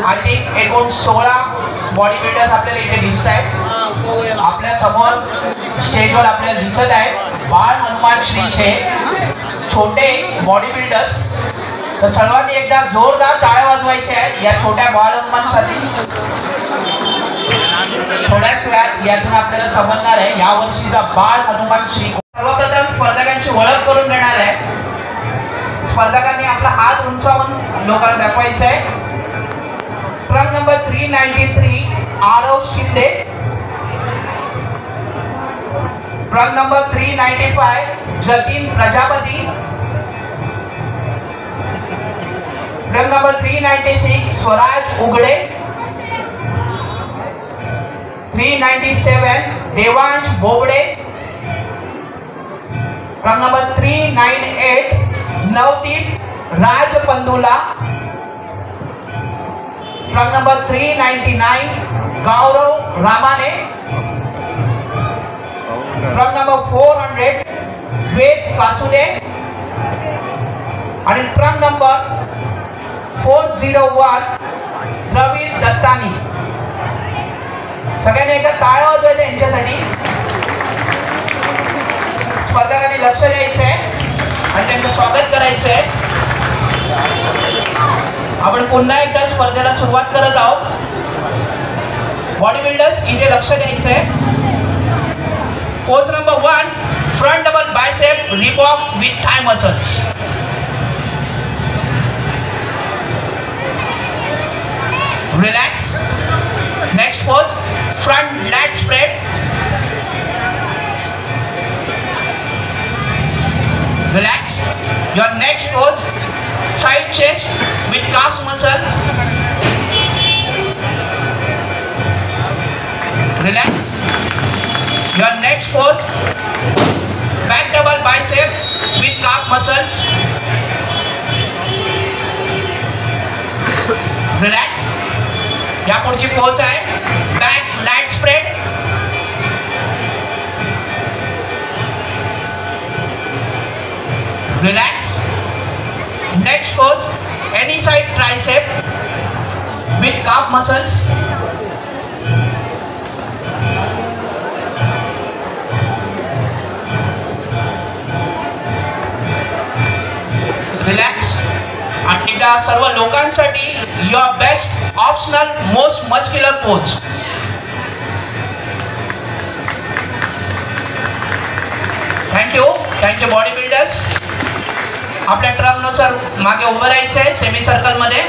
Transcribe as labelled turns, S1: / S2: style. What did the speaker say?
S1: I think एकूण 16 body builders आपल्याला इथे दिसत आहेत. आपल्या समोर स्टेजवर आपल्याला दिसत आहे बाळ हनुमान श्रीचे छोटे बॉडी बिल्डर्स. तर सर्वांनी एकदा जोरदार टाळ्या वाजवायच्या आहेत या छोट्या बाळ हनुमानसाठी. थोड्याच वेळात यातून आपल्याला समजणार आहे या वर्षीचा बाळ हनुमान श्री. सर्वप्रथम स्पर्धकांची ओळख करून देणार आहे. स्पर्धकांनी आपला हात उंचावून लोकांना दाखवायचा आहे. क्रम नंबर 393 आरव शिंदे. क्रम नंबर 395 जतीन प्रजापती. क्रम नंबर 396 स्वराज उगडे. 397 देवांश बोबडे. क्रम नंबर 398 नवदीप राजपंदुला. क्रम नंबर 399 गौरव रामाने. क्रम नंबर 400 वेद कासुदे. आणि क्रम नंबर 401 द्रविड दत्तानी. सगळ्यांनी एकदा टाळ्या वाजवायच्या यांच्यासाठी. स्पर्धकांनी लक्ष द्यायचं आहे आणि त्यांचं स्वागत करायचं आहे. आपण पुन्हा एकदा स्पर्धेला सुरुवात करत आहोत. बॉडी बिल्डर्स इथे लक्ष द्यायचं आहे. Pose number 1 front double bicep रिबॉक with thigh muscles. Relax. Next pose front lat spread. Relax. Your next pose, side chest with calf muscle. Relax. Your next pose, back double bicep with calf muscles. Relax. या पुढची pose आहे back lat spread. Relax. Next pose, any side tricep with calf muscles. Relax. आणि एकदा सर्व लोकांसाठी your best optional most muscular pose. Thank you body builders. आपल्या ट्रमनुसार मागे उभं राहायचं आहे सेमी सर्कल मध्ये.